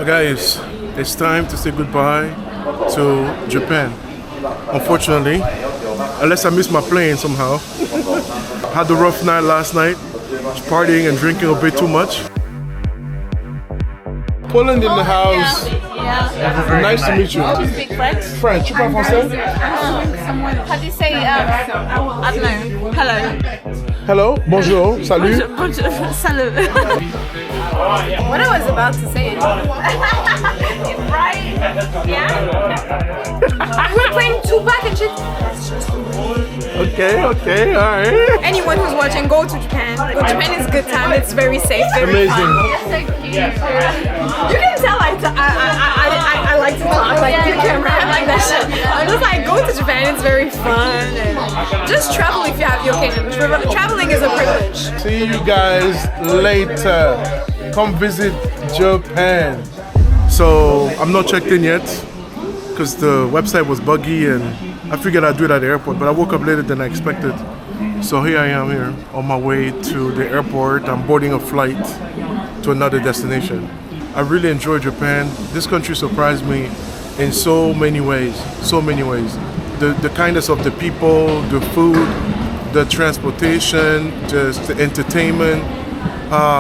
So guys, it's time to say goodbye to Japan. Unfortunately, unless I missed my plane somehow. Had a rough night last night, partying and drinking a bit too much. Poland in the house. Yeah. Nice to meet you. Do you speak French? French, tu parles français? How do you say, I don't know, hello? Hello, bonjour, salut. Bonjour, salut. What I was about to say. Right? Yeah? We're playing Tupac and shit. Okay, alright. Anyone who's watching, go to Japan. Japan is a good time. It's very safe, very Amazing. fun. You're so cute. You can tell I like to talk like the camera. I like that shit. I'm just like, go to Japan. It's very fun. And just travel if you have the occasion. Traveling is a privilege. See you guys later. Come visit Japan. So I'm not checked in yet because the website was buggy and I figured I'd do it at the airport, but I woke up later than I expected. So here I am here on my way to the airport. I'm boarding a flight to another destination. I really enjoy Japan. This country surprised me in so many ways, The kindness of the people, the food, the transportation, just the entertainment.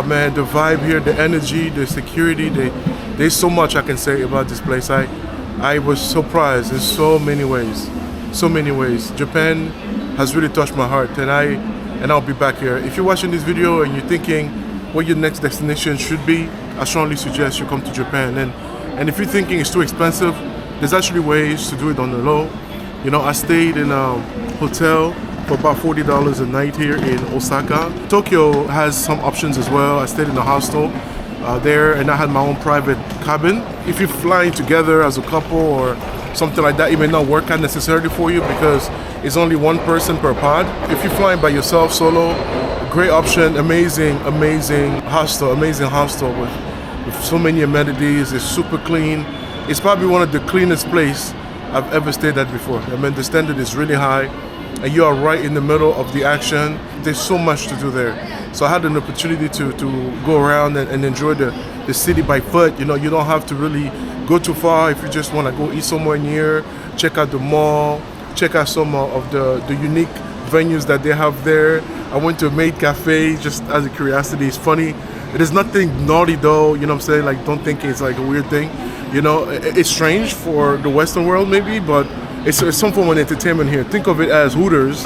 Man, the vibe here, the energy, the security, there's so much I can say about this place. I was surprised in so many ways. Japan has really touched my heart, and I'll be back here. If you're watching this video and you're thinking what your next destination should be, I strongly suggest you come to Japan. And if you're thinking it's too expensive, there's actually ways to do it on the low. You know, I stayed in a hotel for about $40 a night here in Osaka. Tokyo has some options as well. I stayed in a hostel there, and I had my own private cabin. If you're flying together as a couple or something like that, it may not work out necessarily for you because it's only one person per pod. If you're flying by yourself, solo, great option, amazing hostel with so many amenities. It's super clean. It's probably one of the cleanest places I've ever stayed at before. I mean, the standard is really high and you are right in the middle of the action. There's so much to do there. So I had an opportunity to go around and enjoy the city by foot. You know, you don't have to really go too far if you just want to go eat somewhere near, check out the mall, check out some of the unique venues that they have there. I went to a maid cafe just as a curiosity. It's funny. It is nothing naughty though, you know what I'm saying? Like, don't think it's like a weird thing. You know, it's strange for the Western world maybe, but it's some form of entertainment here. Think of it as Hooters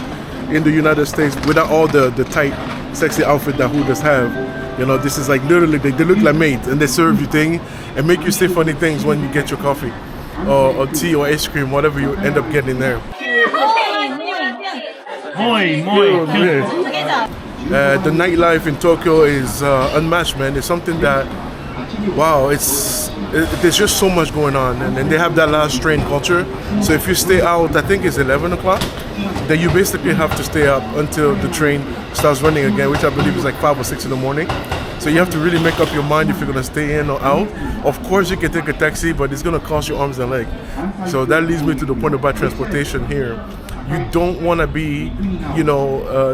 in the United States without all the tight, sexy outfit that Hooters have. You know, this is like literally, they look like maids and they serve you things and make you say funny things when you get your coffee or tea or ice cream, whatever you end up getting there. The nightlife in Tokyo is unmatched, man. It's something that, wow, there's just so much going on, and they have that last train culture. So if you stay out, I think it's 11 o'clock, then you basically have to stay up until the train starts running again, which I believe is like 5 or 6 in the morning. So you have to really make up your mind if you're gonna stay in or out. Of course you can take a taxi, but it's gonna cost you arms and legs. So that leads me to the point about transportation here. You don't want to be,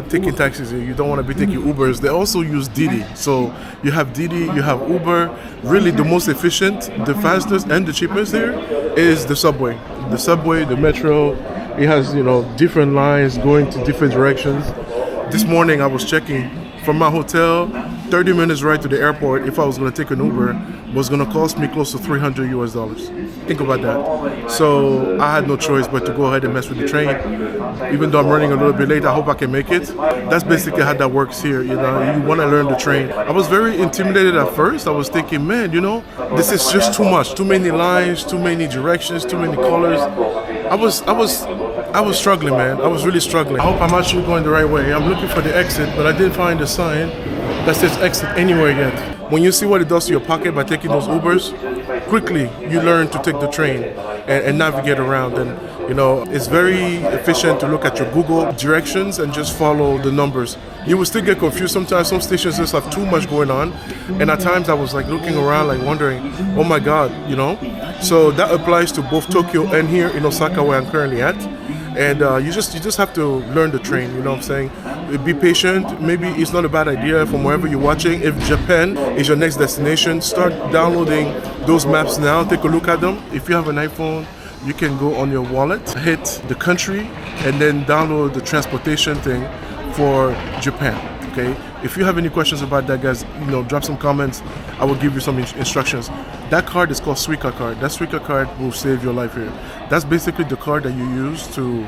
taking taxis here. You don't want to be taking Ubers. They also use Didi. So you have Didi, you have Uber. Really the most efficient, the fastest, and the cheapest here is the subway. The subway, the metro, it has, different lines going to different directions. This morning I was checking from my hotel, 30 minutes right to the airport, if I was going to take an Uber, was going to cost me close to $300 US. Think about that. So I had no choice but to go ahead and mess with the train. Even though I'm running a little bit late, I hope I can make it. That's basically how that works here. You want to learn the train. I was very intimidated at first. I was thinking, man, this is just too much. Too many lines, too many directions, too many colors. I was struggling, man. I was really struggling. I hope I'm actually going the right way. I'm looking for the exit, but I didn't find a sign that says exit anywhere yet. When you see what it does to your pocket by taking those Ubers, quickly you learn to take the train and navigate around. And it's very efficient to look at your Google directions and just follow the numbers. You will still get confused sometimes. Some stations just have too much going on, and at times I was like looking around, like wondering, oh my God, So that applies to both Tokyo and here in Osaka, where I'm currently at. and you just have to learn the train. You know what I'm saying? Be patient. Maybe it's not a bad idea from wherever you're watching. If Japan is your next destination, start downloading those maps now. Take a look at them. If you have an iPhone, you can go on your wallet, hit the country, and then download the transportation thing for Japan. Okay. If you have any questions about that, guys, drop some comments. I will give you some instructions. That card is called Suica card. That Suica card will save your life here. That's basically the card that you use to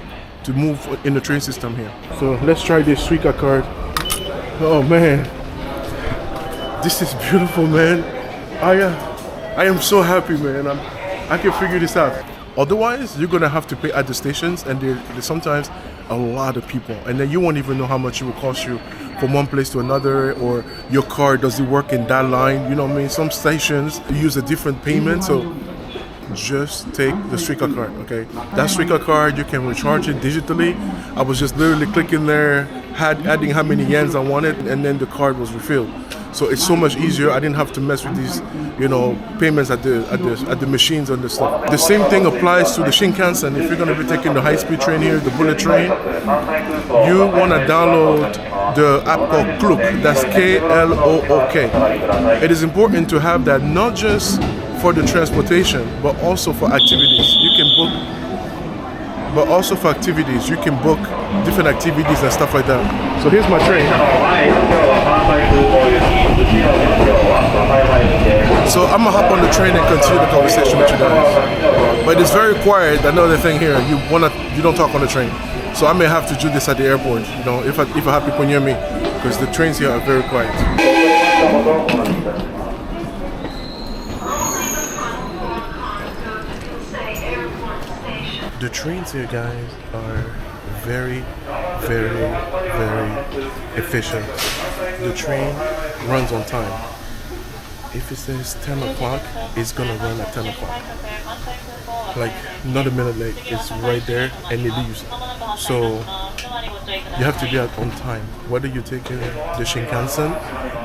move in the train system here. So let's try this Suica card. Oh man, this is beautiful, man. I am so happy, man. I can figure this out. Otherwise, you're gonna have to pay at the stations, and there's sometimes a lot of people, and then you won't even know how much it will cost you from one place to another, or your car, does it work in that line? You know what I mean? Some stations use a different payment, so just take the Suica card, okay? That Suica card, you can recharge it digitally. I was just literally clicking there, adding how many yens I wanted, and then the card was refilled. So it's so much easier. I didn't have to mess with these, payments at the machines and the stuff. The same thing applies to the Shinkansen. If you're going to be taking the high-speed train here, the bullet train, you want to download the app called Klook. That's Klook. It is important to have that, not just for the transportation, but also for activities. You can book different activities and stuff like that. So here's my train. So I'm gonna hop on the train and continue the conversation with you guys. But it's very quiet. Another thing here, you don't talk on the train. So I may have to do this at the airport, if I have people near me, because the trains here are very quiet. The trains here, guys, are very, very, very efficient. The train runs on time. If it says 10 o'clock, it's gonna run at 10 o'clock. Like, not a minute late. It's right there and it leaves. So you have to be out on time. Whether you're taking the Shinkansen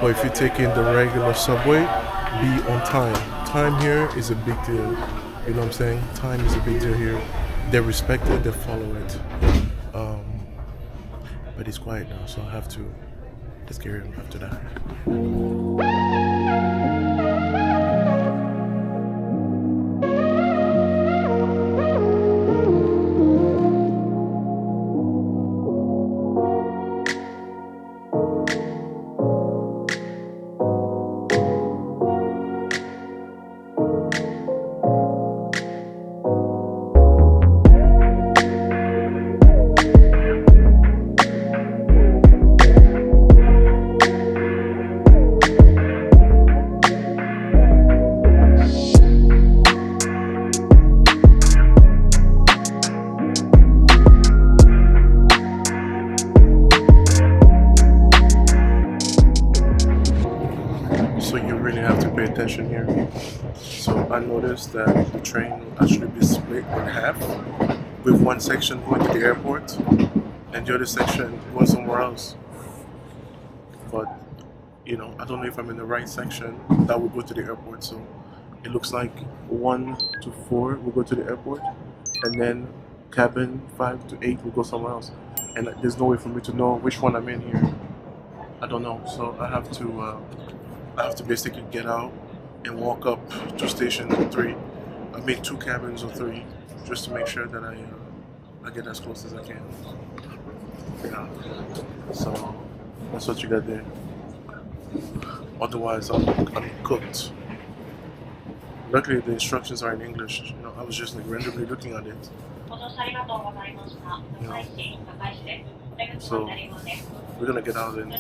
or if you're taking the regular subway, be on time. Time here is a big deal. You know what I'm saying? Time is a big deal here. They respect it, they follow it. But it's quiet now, so let's carry on after that. Here. So I noticed that the train will actually be split in half, with one section going to the airport and the other section going somewhere else. But I don't know if I'm in the right section that will go to the airport. So it looks like 1 to 4 will go to the airport, and then cabin 5 to 8 will go somewhere else. And there's no way for me to know which one I'm in here. I don't know. So I have to basically get out and walk up to station 3. I made 2 cabins or 3 just to make sure that I get as close as I can. Yeah. So that's what you got there. Otherwise, I'm cooked. Luckily, the instructions are in English. I was just randomly looking at it. So we're gonna get out, and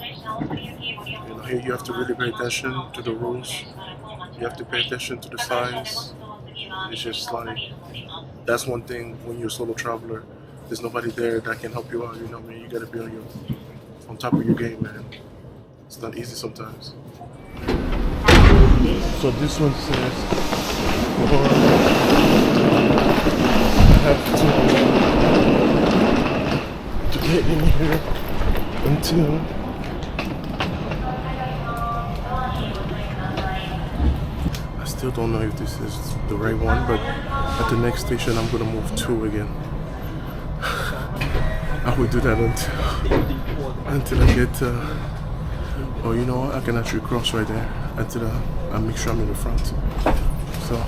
here you have to really pay attention to the rules. You have to pay attention to the signs. It's just like, that's one thing when you're a solo traveler. There's nobody there that can help you out. You gotta be on top of your game, man. It's not easy sometimes. So this one says, I have to get in here until I still don't know if this is the right one, but at the next station I'm gonna move 2 again. I will do that until I get. Oh, you know what? I can actually cross right there until I make sure I'm in the front. So.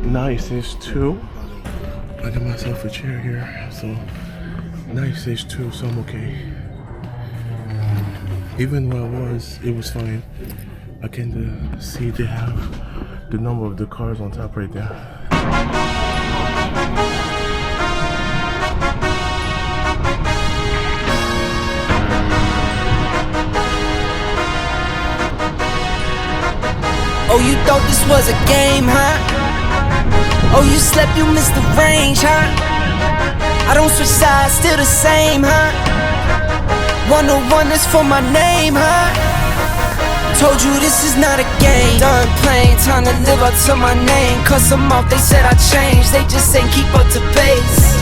Nice, there's 2. I got myself a chair here, so nice, there's 2, so I'm okay. Even where I was, it was fine. I can see they have the number of the cars on top right there. Oh, you thought this was a game, huh? Oh, you slept, you missed the range, huh? I don't switch sides, still the same, huh? 101 is for my name, huh? Told you this is not a game. Done playing, time to live up to my name. Cuss them off, they said I changed, they just ain't keep up to pace.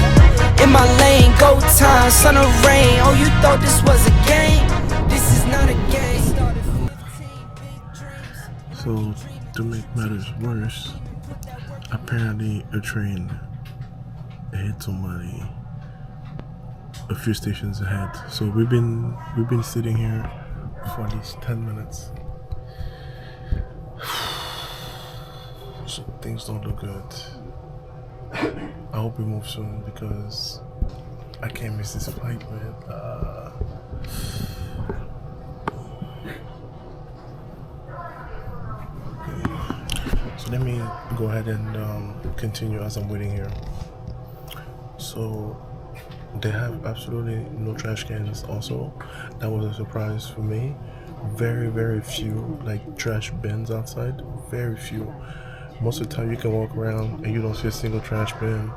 In my lane, go time, sun or rain. Oh, you thought this was a game? This is not a game. Started 15 big dreams. So, to make matters worse, apparently a train hit somebody a few stations ahead. So we've been sitting here for at least 10 minutes. So things don't look good. I hope we move soon because I can't miss this flight, man. So let me go ahead and continue as I'm waiting here. So they have absolutely no trash cans also. That was a surprise for me. Very, very few like trash bins outside. Very few. Most of the time you can walk around and you don't see a single trash bin.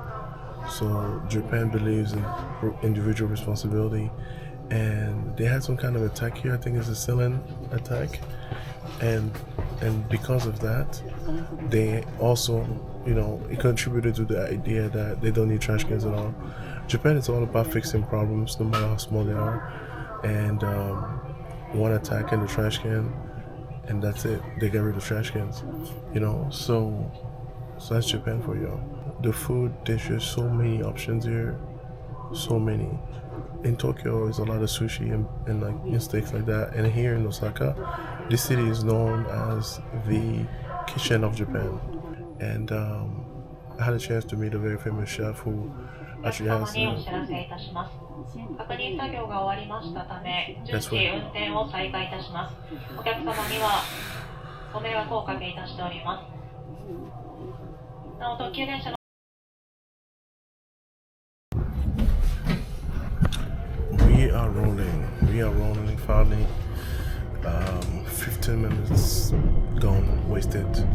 So Japan believes in individual responsibility, and they had some kind of attack here. I think it's a saline attack, and because of that, they also, you know, it contributed to the idea that they don't need trash cans at all. Japan is all about fixing problems, no matter how small they are, and one attack in the trash can, and that's it. They get rid of trash cans, you know. So that's Japan for you. The food, there's just so many options here, so many. In Tokyo, there's a lot of sushi and like steaks like that. And here in Osaka, this city is known as the kitchen of Japan. And I had a chance to meet a very famous chef who actually has. That's We are rolling finally. 15 minutes gone, wasted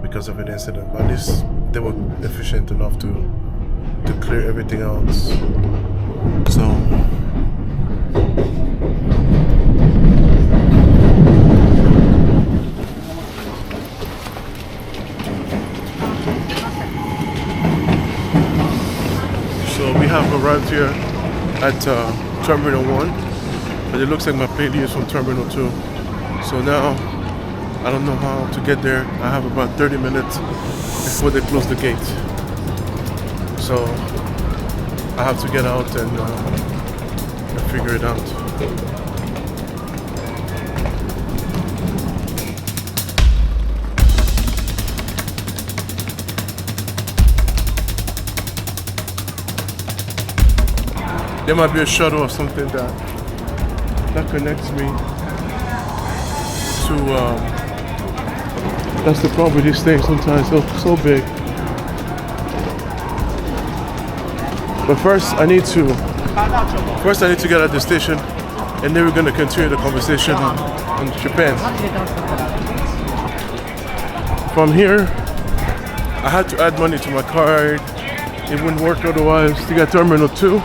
because of an incident. But at least they were efficient enough to clear everything out. So we have arrived here at Terminal 1, but it looks like my plane is from Terminal 2. So now, I don't know how to get there. I have about 30 minutes before they close the gate. So, I have to get out and figure it out. There might be a shuttle or something that connects me to. That's the problem with these things. Sometimes they're so big. But first, I need to get at the station, and then we're gonna continue the conversation on Japan. From here, I had to add money to my card. It wouldn't work otherwise. You got Terminal 2.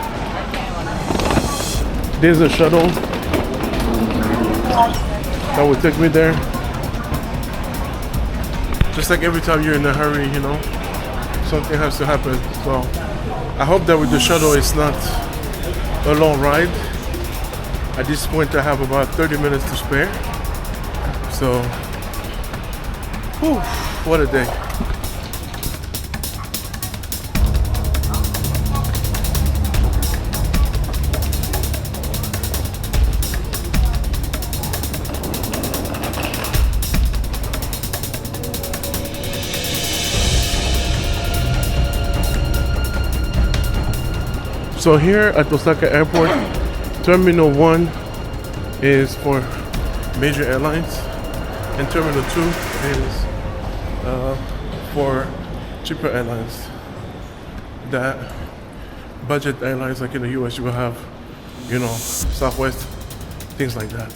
There's a shuttle. that will take me there. Just like every time you're in a hurry, you know, something has to happen. So I hope that with the shuttle it's not a long ride. At this point I have about 30 minutes to spare. So, whew, what a day. So here at Osaka Airport, Terminal 1 is for major airlines, and Terminal 2 is for cheaper airlines. That budget airlines like in the US, you will have, you know, Southwest, things like that.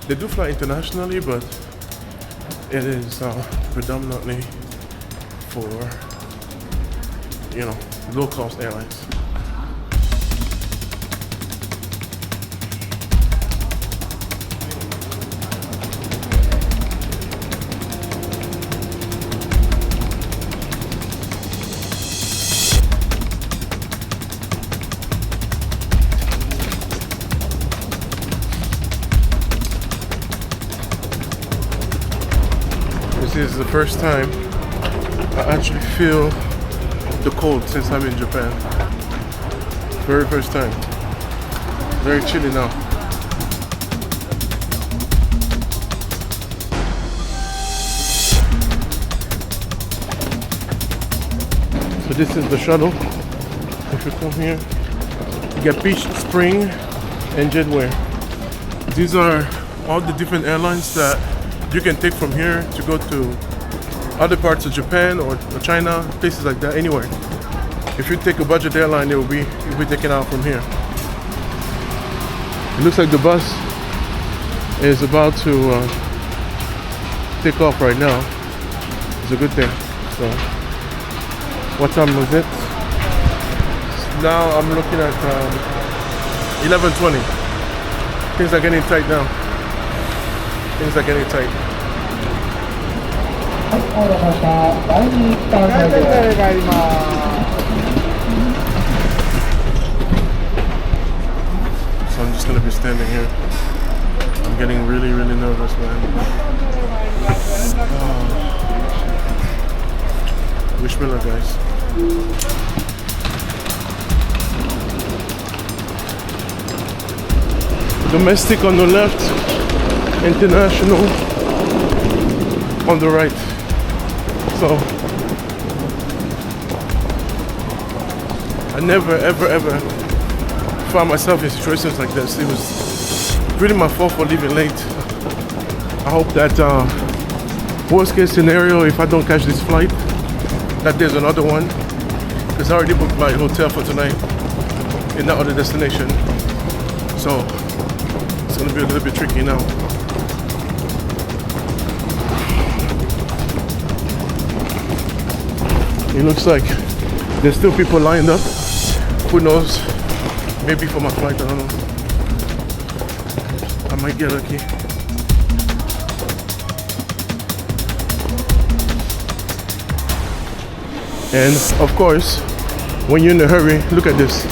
They do fly internationally, but it is predominantly for, you know, low-cost airlines. This is the first time I actually feel the cold since I'm in Japan. Very first time. Very chilly now. So this is the shuttle. If you come here, you get Peach Spring and Jetway. These are all the different airlines that you can take from here to go to other parts of Japan or China, places like that, anywhere. If you take a budget airline, you'll be taken out from here. It looks like the bus is about to take off right now. It's a good thing. So, what time was it? Now I'm looking at 11:20. Things are getting tight now. Things are getting tight. So I'm just gonna be standing here. I'm getting really, really nervous, man. Wish me luck, guys. Domestic on the left, international on the right. So I never ever found myself in situations like this. It was really my fault for leaving late. I hope that worst case scenario, if I don't catch this flight, that there's another one, because I already booked my hotel for tonight in that other destination. So it's gonna be a little bit tricky now. It looks like there's still people lined up. Who knows? Maybe for my flight, I don't know. I might get lucky. And of course, when you're in a hurry, look at this.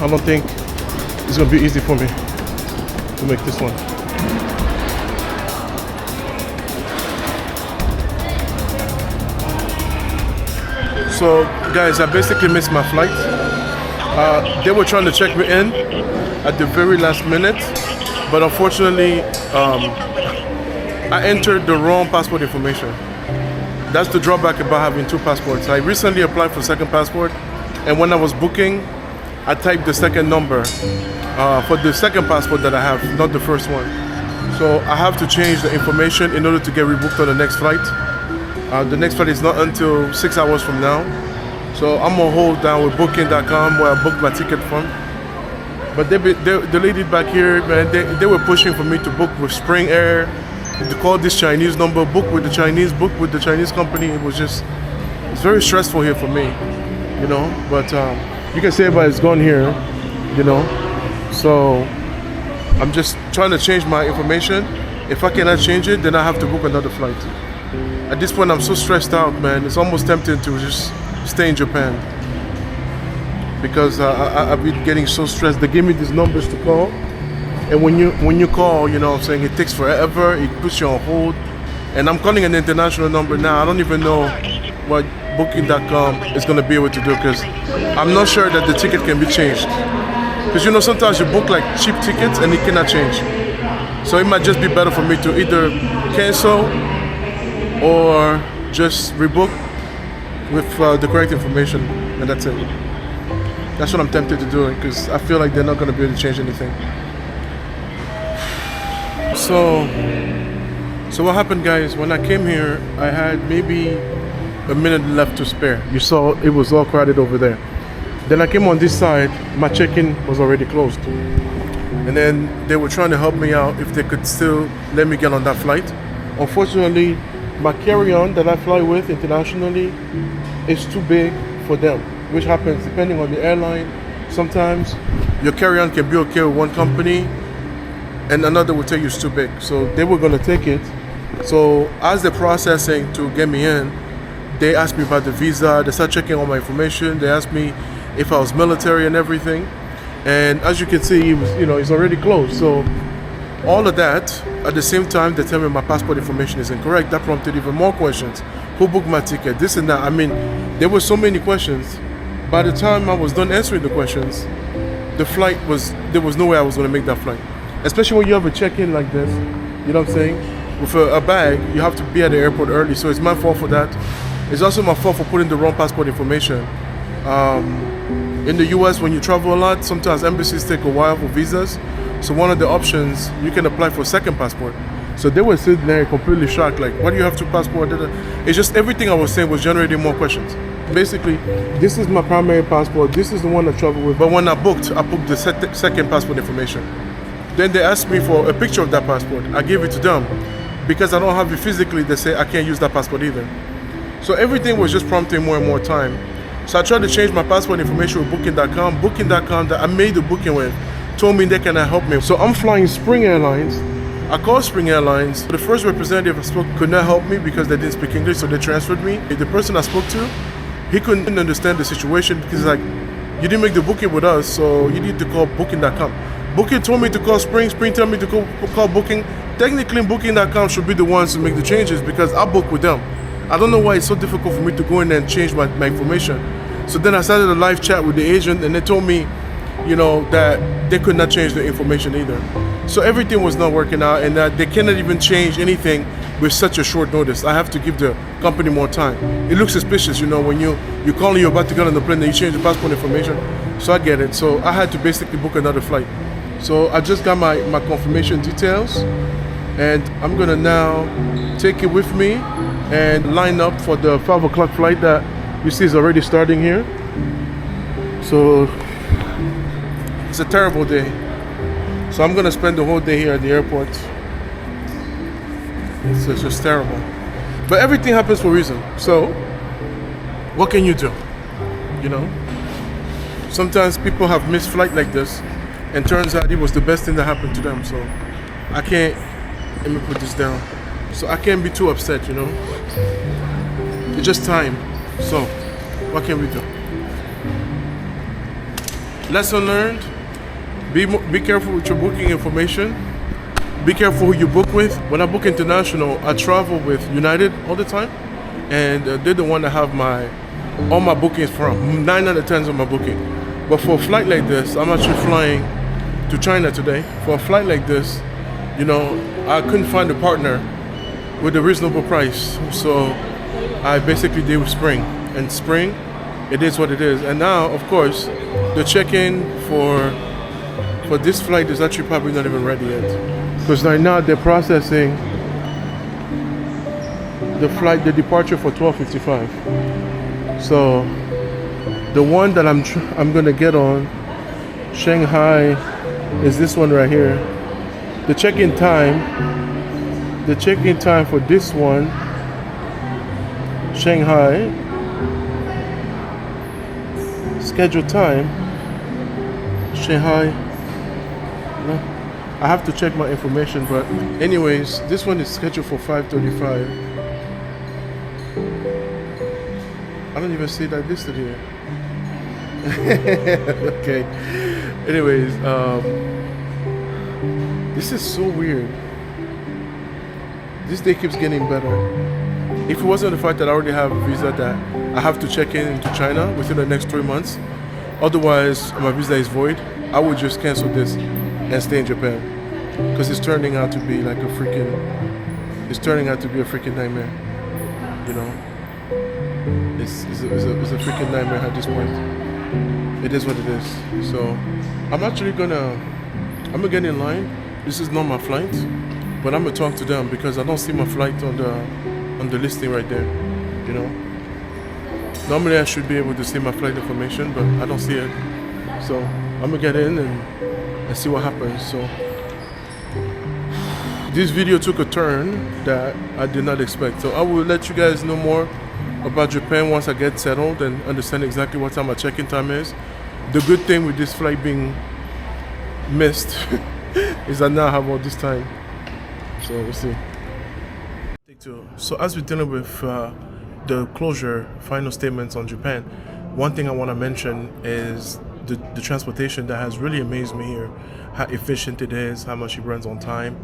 I don't think it's gonna be easy for me to make this one. So guys, I basically missed my flight. They were trying to check me in at the very last minute, but unfortunately I entered the wrong passport information. That's the drawback about having two passports. I recently applied for a second passport, and when I was booking, I typed the second number for the second passport that I have, not the first one. So I have to change the information in order to get rebooked on the next flight. The next flight is not until 6 hours from now. So I'm on hold down with Booking.com, where I booked my ticket from. But the lady back here, man, they were pushing for me to book with Spring Air, to call this Chinese number, book with the Chinese company. It's very stressful here for me, you know. But you can see everybody's gone here, you know. So I'm just trying to change my information. If I cannot change it, then I have to book another flight. At this point, I'm so stressed out, man. It's almost tempting to just stay in Japan because I've been getting so stressed. They gave me these numbers to call, and when you call, you know what I'm saying, it takes forever. It puts you on hold, and I'm calling an international number now. I don't even know what Booking.com is going to be able to do because I'm not sure that the ticket can be changed. Because you know, sometimes you book like cheap tickets and it cannot change. So it might just be better for me to either cancel or just rebook with the correct information, and that's it. That's what I'm tempted to do because I feel like they're not going to be able to change anything. So what happened, guys, when I came here, I had maybe a minute left to spare. You saw it was all crowded over there. Then I came on this side, my check-in was already closed. And then they were trying to help me out if they could still let me get on that flight. Unfortunately, my carry-on that I fly with internationally is too big for them, which happens depending on the airline. Sometimes your carry-on can be okay with one company and another will tell you it's too big. So they were gonna take it. So as they're processing to get me in, they asked me about the visa, they started checking all my information, they asked me if I was military and everything. And as you can see, it's already closed. So all of that, at the same time, they tell me my passport information is incorrect. That prompted even more questions. Who booked my ticket? This and that. I mean, there were so many questions. By the time I was done answering the questions, there was no way I was going to make that flight. Especially when you have a check-in like this, you know what I'm saying? With a bag, you have to be at the airport early. So it's my fault for that. It's also my fault for putting the wrong passport information. In the US, when you travel a lot, sometimes embassies take a while for visas. So one of the options, you can apply for a second passport. So they were sitting there completely shocked, like, why do you have two passports? It's just everything I was saying was generating more questions. Basically, this is my primary passport. This is the one I travel with. But when I booked the second passport information. Then they asked me for a picture of that passport. I gave it to them. Because I don't have it physically, they say I can't use that passport either. So everything was just prompting more and more time. So I tried to change my passport information with Booking.com. Booking.com that I made the booking with told me they cannot help me. So I'm flying Spring Airlines. I called Spring Airlines. The first representative I spoke could not help me because they didn't speak English, so they transferred me. The person I spoke to, he couldn't understand the situation because like, you didn't make the booking with us, so you need to call Booking.com. Booking told me to call Spring. Spring told me to call Booking. Technically, Booking.com should be the ones to make the changes because I booked with them. I don't know why it's so difficult for me to go in there and change my information. So then I started a live chat with the agent and they told me, that they could not change the information either. So everything was not working out and that they cannot even change anything with such a short notice. I have to give the company more time. It looks suspicious, when you're calling, you're about to get on the plane and you change the passport information. So I get it. So I had to basically book another flight. So I just got my confirmation details and I'm gonna now take it with me and line up for the 5 o'clock flight that you see is already starting here. So it's a terrible day. So I'm gonna spend the whole day here at the airport. It's just terrible. But everything happens for a reason. So what can you do? Sometimes people have missed flight like this and turns out it was the best thing that happened to them. So I can't, let me put this down. So I can't be too upset, It's just time. So what can we do? Lesson learned. Be careful with your booking information. Be careful who you book with. When I book international, I travel with United all the time. And they're the one that have all my bookings from. 9 out of 10 of my booking. But for a flight like this, I'm actually flying to China today. For a flight like this, I couldn't find a partner with a reasonable price. So I basically did with Spring. And Spring, it is what it is. And now, of course, the check-in for this flight is actually probably not even ready yet. Because right now they're processing the departure for 12:55. So the one that I'm gonna get on, Shanghai, is this one right here. The check-in time for this one, Shanghai, scheduled time, Shanghai, I have to check my information, but anyways, this one is scheduled for 5:35. I don't even see that listed here. Okay. Anyways, this is so weird. This day keeps getting better. If it wasn't the fact that I already have a visa that I have to check into China within the next 3 months, otherwise my visa is void, I would just cancel this and stay in Japan, because it's turning out to be like a freaking nightmare. You know, it's a freaking nightmare at this point. It is what it is. So I'm gonna get in line. This is not my flight, but I'm gonna talk to them because I don't see my flight on the listing right there. You know, normally I should be able to see my flight information, but I don't see it. So I'm gonna get in and see what happens. So this video took a turn that I did not expect. So I will let you guys know more about Japan once I get settled and understand exactly what time my check-in time is. The good thing with this flight being missed is that now I have all this time. So we'll see. So as we're dealing with the closure final statements on Japan, one thing I want to mention is the transportation that has really amazed me here, how efficient it is, how much it runs on time.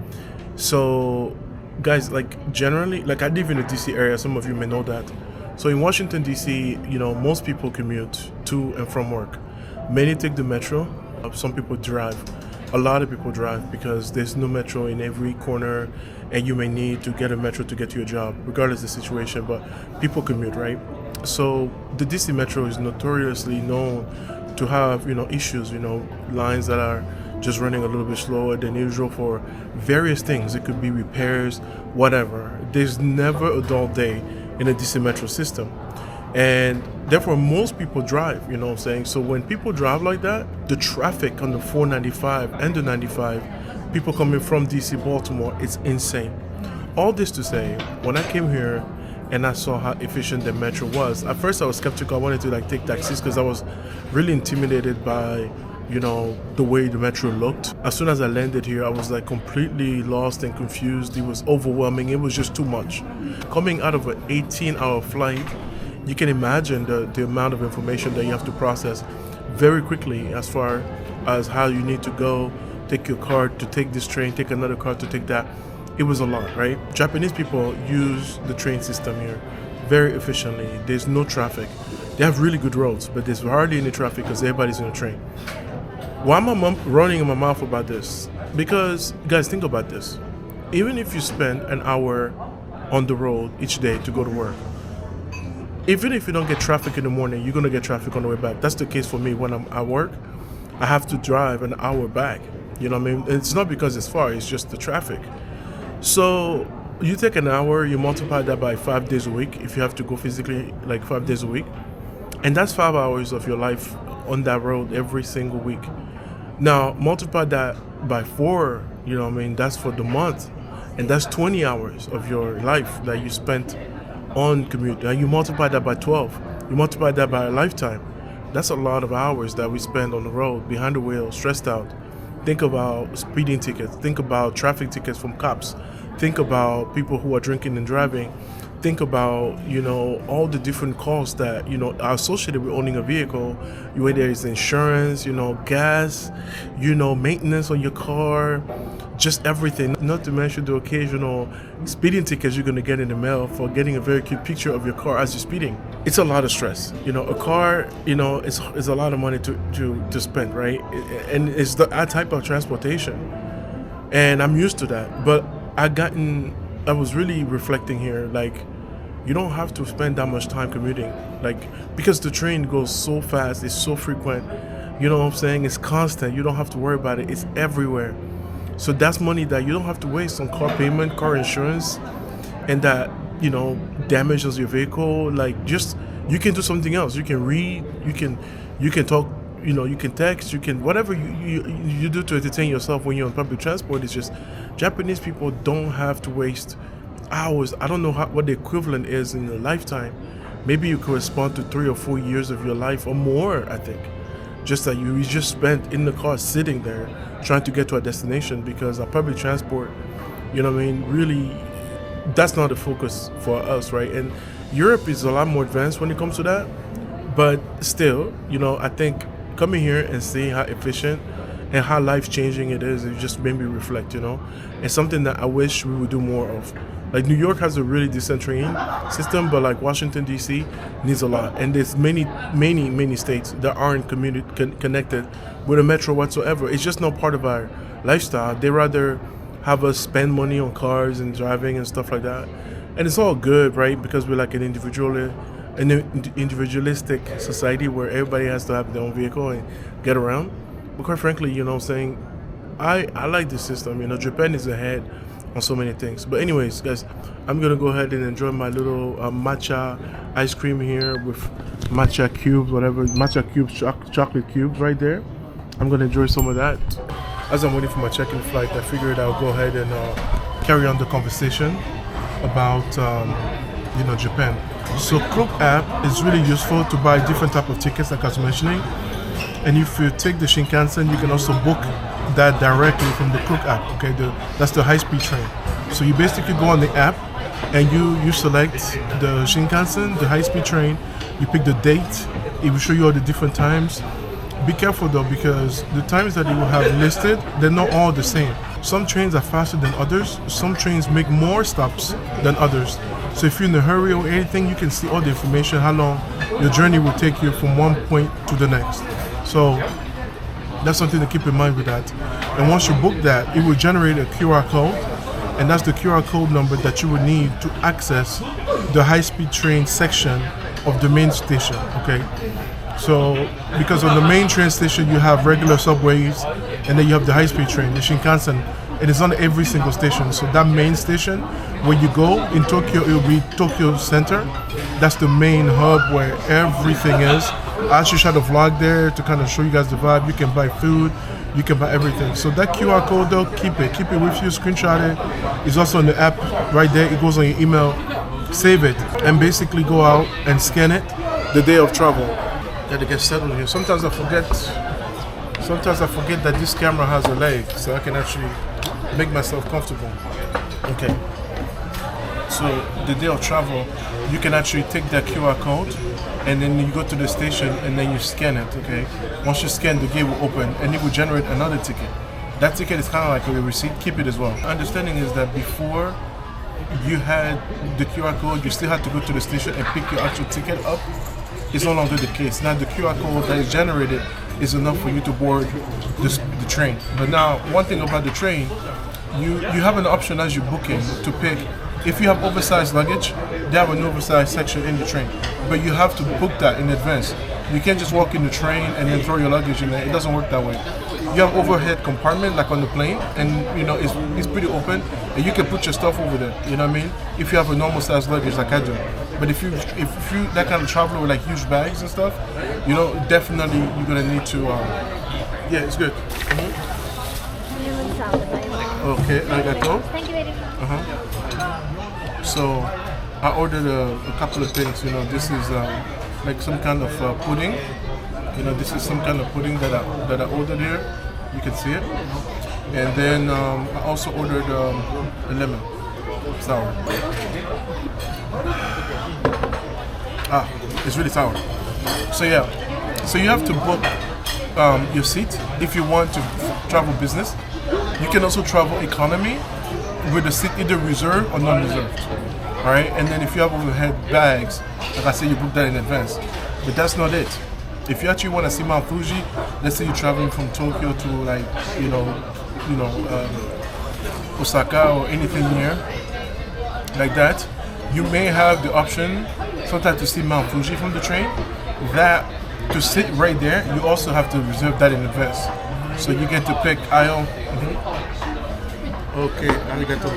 So guys, like generally, like I live in the DC area, some of you may know that. So in Washington DC, you know, most people commute to and from work. Many take the metro, some people drive. A lot of people drive because there's no metro in every corner and you may need to get a metro to get to your job, regardless of the situation, but people commute, right? So the DC metro is notoriously known to have, you know, issues, you know, lines that are just running a little bit slower than usual for various things. It could be repairs, whatever. There's never a dull day in a DC metro system. And therefore, most people drive, you know what I'm saying? So when people drive like that, the traffic on the 495 and the 95, people coming from DC, Baltimore, it's insane. All this to say, when I came here and I saw how efficient the metro was, at first I was skeptical. I wanted to like take taxis because I was really intimidated by, you know, the way the metro looked. As soon as I landed here, I was like completely lost and confused. It was overwhelming. It was just too much. Coming out of an 18-hour flight, you can imagine the amount of information that you have to process very quickly as far as how you need to go, take your card to take this train, take another card to take that. It was a lot, right? Japanese people use the train system here very efficiently. There's no traffic. They have really good roads, but there's hardly any traffic because everybody's in a train. Why am I running in my mouth about this? Because, guys, think about this. Even if you spend an hour on the road each day to go to work, even if you don't get traffic in the morning, you're going to get traffic on the way back. That's the case for me when I'm at work. I have to drive an hour back. You know what I mean? It's not because it's far, it's just the traffic. So you take an hour, you multiply that by 5 days a week, if you have to go physically like 5 days a week. And that's 5 hours of your life on that road every single week. Now, multiply that by 4, you know what I mean? That's for the month. And that's 20 hours of your life that you spent on commute. And you multiply that by 12. You multiply that by a lifetime. That's a lot of hours that we spend on the road, behind the wheel, stressed out. Think about speeding tickets. Think about traffic tickets from cops. Think about people who are drinking and driving. Think about, you know, all the different costs that, you know, are associated with owning a vehicle. Whether it's insurance, you know, gas, you know, maintenance on your car, just everything. Not to mention the occasional speeding tickets you're going to get in the mail for getting a very cute picture of your car as you're speeding. It's a lot of stress. You know, a car, you know, it's a lot of money to spend, right? And it's that type of transportation. And I'm used to that. But I was really reflecting here, like, you don't have to spend that much time commuting, like, because the train goes so fast, it's so frequent, you know what I'm saying? It's constant. You don't have to worry about it. It's everywhere. So that's money that you don't have to waste on car payment, car insurance, and that, you know, damages your vehicle. Like, just, you can do something else. You can read, you can talk, you know, you can text, you can, whatever you do to entertain yourself when you're on public transport. It's just, Japanese people don't have to waste hours. I don't know what the equivalent is in a lifetime. Maybe you correspond to 3 or 4 years of your life or more, I think. just that you just spent in the car sitting there trying to get to a destination, because our public transport, you know what I mean, really, that's not the focus for us, right? And Europe is a lot more advanced when it comes to that, but still, you know, I think coming here and seeing how efficient and how life-changing it just made me reflect, you know. It's something that I wish we would do more of. Like, New York has a really decent train system, but like Washington, D.C. needs a lot. And there's many states that aren't connected with a metro whatsoever. It's just not part of our lifestyle. They rather have us spend money on cars and driving and stuff like that. And it's all good, right? Because we're like an individualistic society where everybody has to have their own vehicle and get around. But quite frankly, you know what I'm saying, I like this system. You know, Japan is ahead on so many things. But anyways, guys, I'm gonna go ahead and enjoy my little matcha ice cream here with matcha cubes, whatever, matcha cubes, chocolate cubes right there. I'm gonna enjoy some of that. As I'm waiting for my check-in flight, I figured I'll go ahead and carry on the conversation about you know, Japan. So Klook app is really useful to buy different type of tickets, like I was mentioning. And if you take the Shinkansen, you can also book that directly from the Klook app. Okay, that's the high-speed train. So you basically go on the app and you select the Shinkansen, the high-speed train. You pick the date. It will show you all the different times. Be careful though, because the times that it will have listed, they're not all the same. Some trains are faster than others. Some trains make more stops than others. So if you're in a hurry or anything, you can see all the information, how long your journey will take you from one point to the next. So that's something to keep in mind with that. And once you book that, it will generate a QR code, and that's the QR code number that you will need to access the high-speed train section of the main station, okay? So, because on the main train station, you have regular subways, and then you have the high-speed train, the Shinkansen. It is on every single station. So that main station, when you go in Tokyo, it will be Tokyo Center. That's the main hub where everything is. I actually shot a vlog there to kind of show you guys the vibe. You can buy food, you can buy everything. So that QR code though, keep it with you, screenshot it. It's also in the app right there. It goes on your email. Save it and basically go out and scan it the day of travel. Gotta get settled here. Sometimes I forget that this camera has a leg, so I can actually make myself comfortable. Okay. So the day of travel, you can actually take that QR code and then you go to the station and then you scan it, okay? Once you scan, the gate will open and it will generate another ticket. That ticket is kind of like a receipt, keep it as well. Understanding is that before you had the QR code, you still had to go to the station and pick your actual ticket up. It's no longer the case. Now the QR code that is generated is enough for you to board the train. But now, one thing about the train, you have an option as you're booking to pick. If you have oversized luggage, they have an oversized section in the train. But you have to book that in advance. You can't just walk in the train and then throw your luggage in there. It doesn't work that way. You have overhead compartment like on the plane, and you know it's pretty open, and you can put your stuff over there. You know what I mean? If you have a normal size luggage like I do. But if you that kind of traveler with like huge bags and stuff, you know, definitely you're gonna need to. Yeah, it's good. Okay, arigato. Thank you very much. So I ordered a couple of things. You know, this is like some kind of pudding. You know, this is some kind of pudding that I ordered here. You can see it. And then I also ordered a lemon sour. It's really sour. So yeah, so you have to book your seat if you want to travel business. You can also travel economy with the seat either reserved or non-reserved. All right, and then if you have overhead bags, like I said, you book that in advance. But that's not it. If you actually want to see Mount Fuji, let's say you're traveling from Tokyo to like Osaka or anything near like that, you may have the option sometimes to see Mount Fuji from the train. That to sit right there, you also have to reserve that in advance. So you get to pick aisle. Okay, arigato.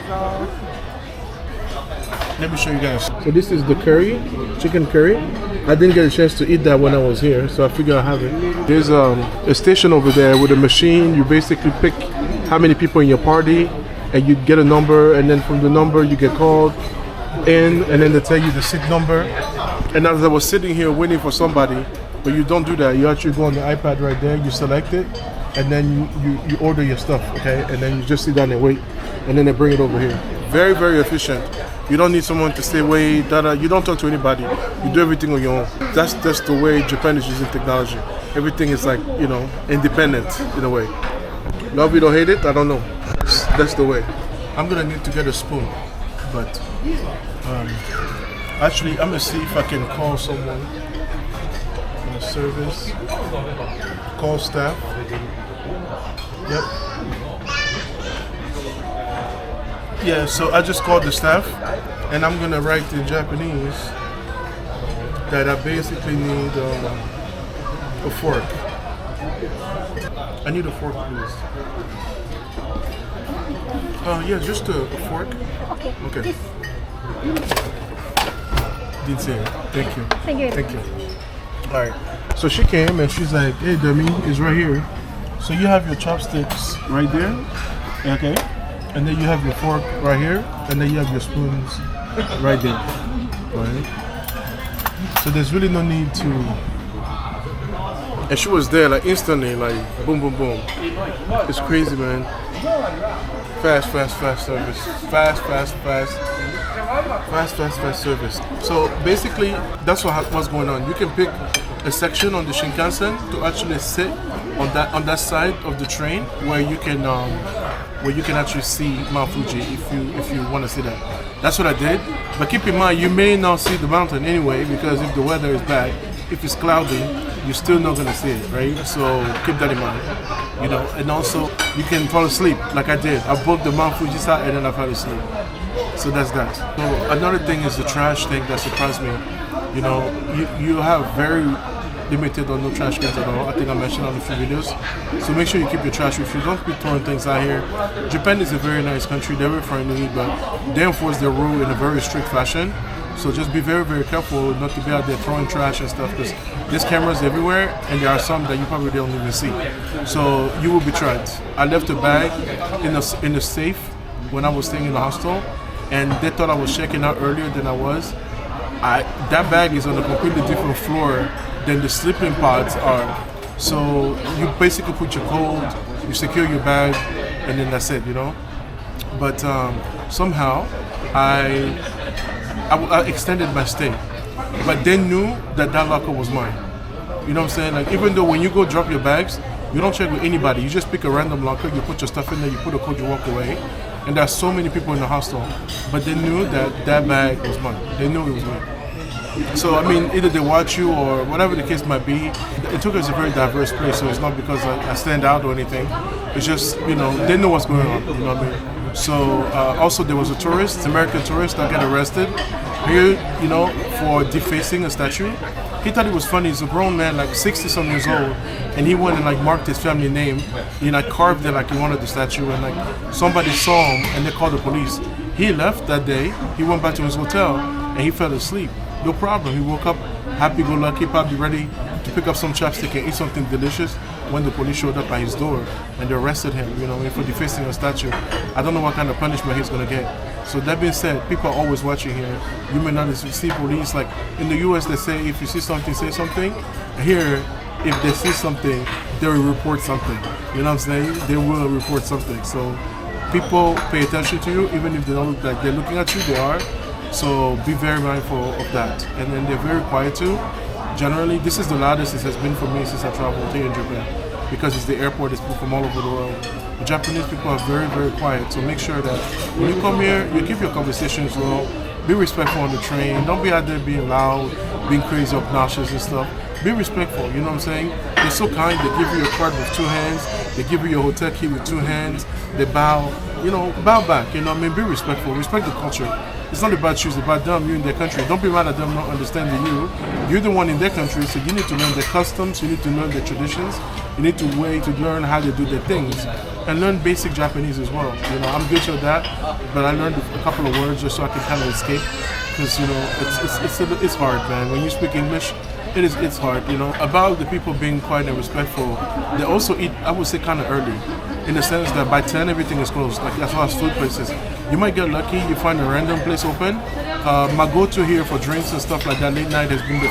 Let me show you guys. So this is the curry, chicken curry. I didn't get a chance to eat that when I was here, so I figured I'll have it. There's a station over there with a machine. You basically pick how many people in your party, and you get a number, and then from the number you get called in, and then they tell you the seat number. And as I was sitting here waiting for somebody, But you don't do that. You actually go on the iPad right there, you select it, and then you order your stuff, okay? And then you just sit down and wait, and then they bring it over here. Very, very efficient. You don't need someone to say, wait, you don't talk to anybody. You do everything on your own. That's the way Japan is using technology. Everything is like, independent in a way. Love it or hate it, I don't know. That's the way. I'm gonna need to get a spoon, but actually I'm gonna see if I can call someone in the service. Call staff. Yep. Yeah, so I just called the staff and I'm gonna write in Japanese that I basically need a fork. I need a fork, please. Yeah, just a fork. Okay. Didn't say it. Thank you. Thank you. All right. So she came and she's like, hey, dummy, it's right here. So you have your chopsticks right there. Okay. And then you have your fork right here. And then you have your spoons right there. Right. So there's really no need to. And she was there like instantly, like boom, boom, boom. It's crazy, man. Fast service. Fast service. So basically, that's what's going on. You can pick a section on the Shinkansen to actually sit on that side of the train where you can actually see Mount Fuji if you want to see that. That's what I did. But keep in mind, you may not see the mountain anyway because if the weather is bad, if it's cloudy, you're still not gonna see it, right? So keep that in mind, And also, you can fall asleep like I did. I booked the Mount Fuji side and then I fell asleep. So that's that. So another thing is the trash thing that surprised me. You have very limited or no trash cans at all. I think I mentioned on a few videos. So make sure you keep your trash with you. Don't be throwing things out here. Japan is a very nice country. They're very friendly, but they enforce their rule in a very strict fashion. So just be very, very careful not to be out there throwing trash and stuff because there's cameras everywhere and there are some that you probably don't even see. So you will be tried. I left a bag in a safe when I was staying in the hostel and they thought I was checking out earlier than I was. That bag is on a completely different floor than the sleeping pods are. So you basically put your code, you secure your bag, and then that's it, But somehow I extended my stay, but they knew that locker was mine. You know what I'm saying? Like even though when you go drop your bags, you don't check with anybody. You just pick a random locker, you put your stuff in there, you put a code, you walk away. And there's so many people in the hostel, but they knew that bag was mine. They knew it was mine. So I mean, either they watch you or whatever the case might be. Tokyo is a very diverse place, so it's not because I stand out or anything. It's just they know what's going on. You know what I mean? So also there was a tourist, American tourist, that got arrested here, for defacing a statue. He thought it was funny. He's a grown man, like 60-some years old, and he went and like marked his family name. He like carved it like he wanted the statue, and like somebody saw him and they called the police. He left that day. He went back to his hotel and he fell asleep. No problem. He woke up happy-go-lucky, probably ready to pick up some chopstick and eat something delicious when the police showed up at his door and they arrested him, for defacing a statue. I don't know what kind of punishment he's going to get. So that being said, people are always watching here. You may not see police. Like in the US, they say if you see something, say something. Here, if they see something, they will report something. You know what I'm saying? They will report something. So people pay attention to you, even if they don't look like they're looking at you, they are. So be very mindful of that. And then they're very quiet too. Generally, this is the loudest it has been for me since I traveled here in Japan because it's the airport, it's people from all over the world. The Japanese people are very, very quiet. So make sure that when you come here, you keep your conversations low, be respectful on the train, don't be out there being loud, being crazy, obnoxious and stuff. Be respectful, you know what I'm saying? They're so kind, they give you your card with 2 hands, they give you your hotel key with 2 hands, they bow, bow back, Be respectful, respect the culture. It's not about you, it's about them, you in their country. Don't be mad at them not understanding you. You're the one in their country, so you need to learn their customs, you need to learn their traditions, you need to learn how they do their things, and learn basic Japanese as well. I'm good at that, but I learned a couple of words just so I can kind of escape, because it's hard, man. When you speak English, it's hard. About the people being quiet and respectful, they also eat, I would say, kind of early, in the sense that by 10 everything is closed. Like as far as food places, you might get lucky, you find a random place open. My go-to here for drinks and stuff like that late night has been the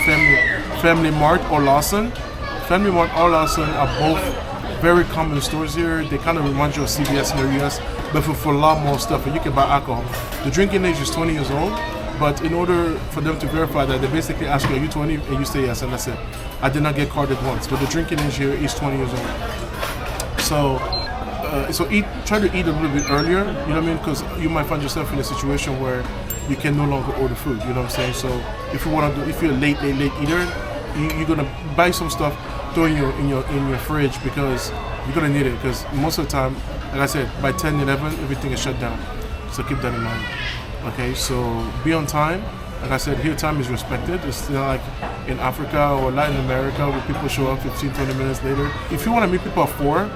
Family Mart or Lawson. Family Mart or Lawson are both very common stores here. They kind of remind you of CVS in the US, but for a lot more stuff, and you can buy alcohol. The drinking age is 20 years old, but in order for them to verify that, they basically ask you, are you 20? And you say yes, and that's it. I did not get carded once, but the drinking age here is 20 years old. So try to eat a little bit earlier, you know what I mean? Because you might find yourself in a situation where you can no longer order food, you know what I'm saying? So if you're a late eater, you're gonna buy some stuff, throw in your fridge, because you're gonna need it. Because most of the time, like I said, by 10, 11, everything is shut down. So keep that in mind. Okay, so be on time. Like I said, here time is respected. It's not like in Africa or Latin America where people show up 15, 20 minutes later. If you want to meet people at 4,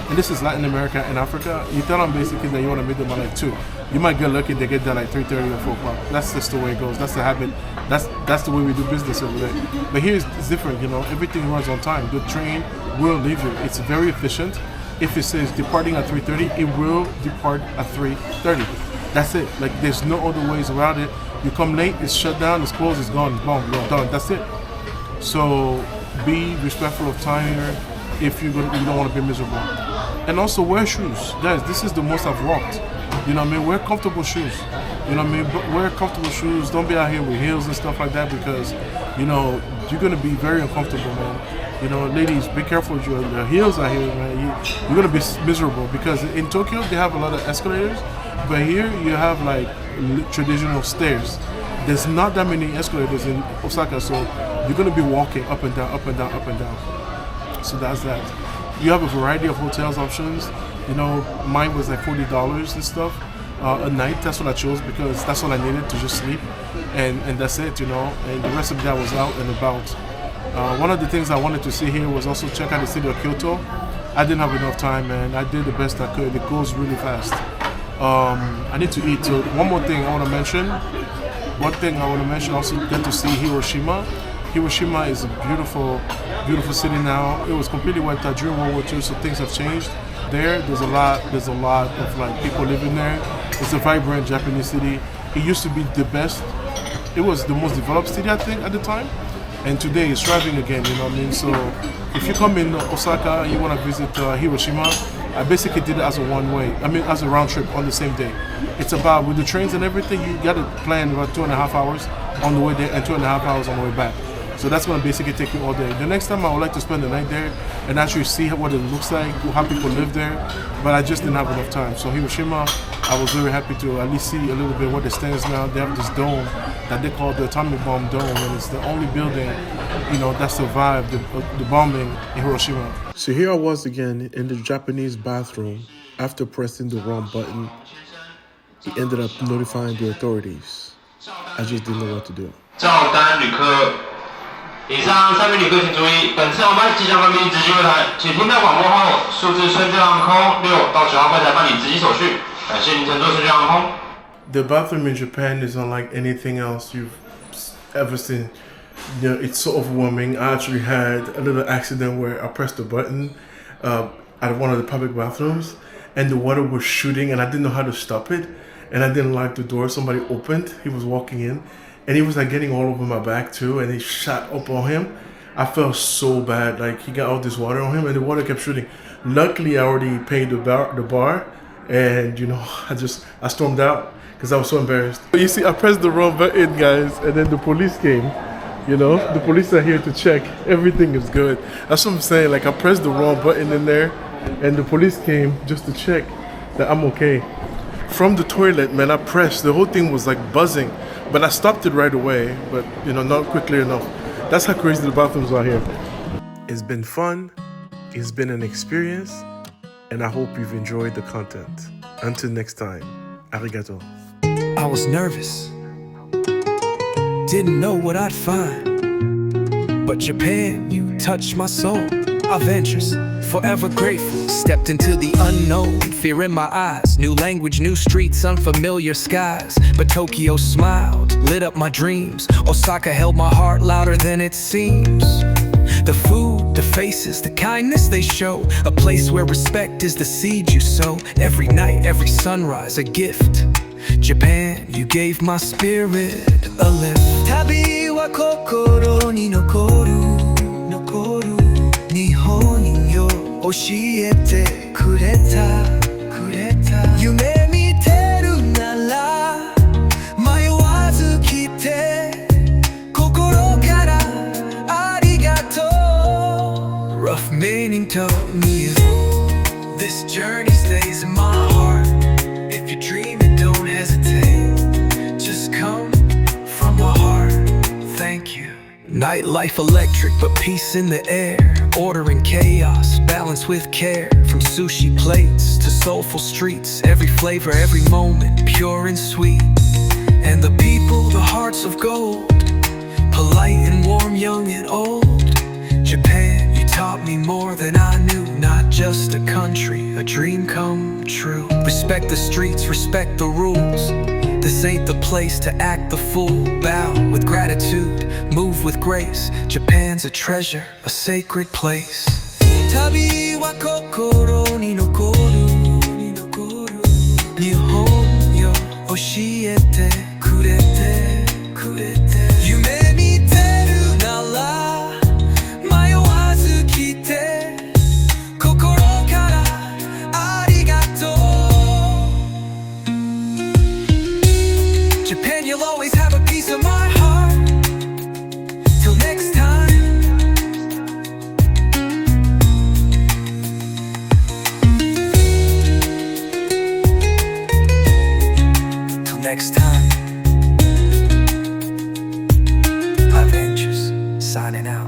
and this is Latin America and Africa, you tell them basically that you want to meet them at like 2. You might get lucky, they get there like 3:30 or 4 o'clock. That's just the way it goes. That's the habit. That's the way we do business over there. But here it's different, you know. Everything runs on time. The train will leave you. It's very efficient. If it says departing at 3:30, it will depart at 3:30. That's it. Like there's no other ways around it. You come late, it's shut down, it's closed, it's gone, boom, you're done. That's it. So be respectful of time here if you don't want to be miserable. And also wear shoes. Guys, this is the most I've walked. You know what I mean? Wear comfortable shoes. You know what I mean? Wear comfortable shoes. Don't be out here with heels and stuff like that, because, you know, you're going to be very uncomfortable, man. You know, ladies, be careful with your heels out here, man. You're going to be miserable, because in Tokyo, they have a lot of escalators, but here you have like traditional stairs. There's not that many escalators in Osaka, so you're going to be walking up and down, up and down, up and down. So that's that. You have a variety of hotels options. You know, mine was like $40 and stuff a night. That's what I chose, because that's all I needed to just sleep, and that's it, you know. And the rest of that was out and about. One of the things I wanted to see here was also check out the city of Kyoto. I didn't have enough time, man. I did the best I could. It goes really fast. I need to eat. So one more thing I want to mention. Also get to see Hiroshima. Hiroshima is a beautiful, beautiful city now. It was completely wiped out during World War II, so things have changed. There's a lot of like people living there. It's a vibrant Japanese city. It used to be the best. It was the most developed city, I think, at the time. And today it's thriving again, you know what I mean? So if you come in Osaka and you want to visit Hiroshima, I basically did it as a as a round trip on the same day. It's about, with the trains and everything, you got to plan about 2.5 hours on the way there and 2.5 hours on the way back. So that's going to basically take you all day. The next time I would like to spend the night there and actually see what it looks like, how people live there, but I just didn't have enough time. So Hiroshima, I was very happy to at least see a little bit what it stands now. They have this dome that they call the atomic bomb dome, and it's the only building, you know, that survived the bombing in Hiroshima. So here I was again in the Japanese bathroom. After pressing the wrong button, it ended up notifying the authorities. I just didn't know what to do. 以上3名旅客请注意，本次航班即将关闭值机柜台，请听到广播后，数字春秋航空6到9号柜台办理值机手续。感谢您乘坐春秋航空。The bathroom in Japan is unlike anything else you've ever seen. You know, it's so overwhelming. I actually had a little accident where I pressed the button at one of the public bathrooms, and the water was shooting, and I didn't know how to stop it, and I didn't lock the door. Somebody opened. He was walking in. And he was like getting all over my back too, and he shot up on him. I felt so bad, like he got all this water on him, and the water kept shooting. Luckily, I already paid the bar, and you know, I stormed out because I was so embarrassed. You see, I pressed the wrong button, guys, and then the police came. You know, the police are here to check everything is good. That's what I'm saying. Like I pressed the wrong button in there, and the police came just to check that I'm okay. From the toilet, man, I pressed. The whole thing was like buzzing. But I stopped it right away, but you know, not quickly enough. That's how crazy the bathrooms are here. It's been fun, it's been an experience, and I hope you've enjoyed the content. Until next time, arigato. I was nervous, didn't know what I'd find, but Japan, you touched my soul. Ivaintures, forever grateful. Stepped into the unknown, fear in my eyes. New language, new streets, unfamiliar skies. But Tokyo smiled, lit up my dreams. Osaka held my heart louder than it seems. The food, the faces, the kindness they show. A place where respect is the seed you sow. Every night, every sunrise, a gift. Japan, you gave my spirit a lift. 旅は心に残る日本よ教えてくれた夢見てるなら迷わず来て心からありがとう Rough meaning told me this journey stays in my heart. If you're dreaming, don't hesitate. Just come from my heart. Thank you. Nightlife electric, but peace in the air. Order in chaos, balance with care. From sushi plates to soulful streets. Every flavor, every moment, pure and sweet. And the people, the hearts of gold. Polite and warm, young and old. Japan, you taught me more than I knew. Not just a country, a dream come true. Respect the streets, respect the rules. This ain't the place to act the fool. Bow with gratitude, move with grace. Japan's a treasure, a sacred place. 旅は心に残る日本よ教えてくれて夢見てるなら迷わず来て心からありがとう Japan, you'll always have a piece of my heart. Till next time. Till next time. Ivaintures, signing out.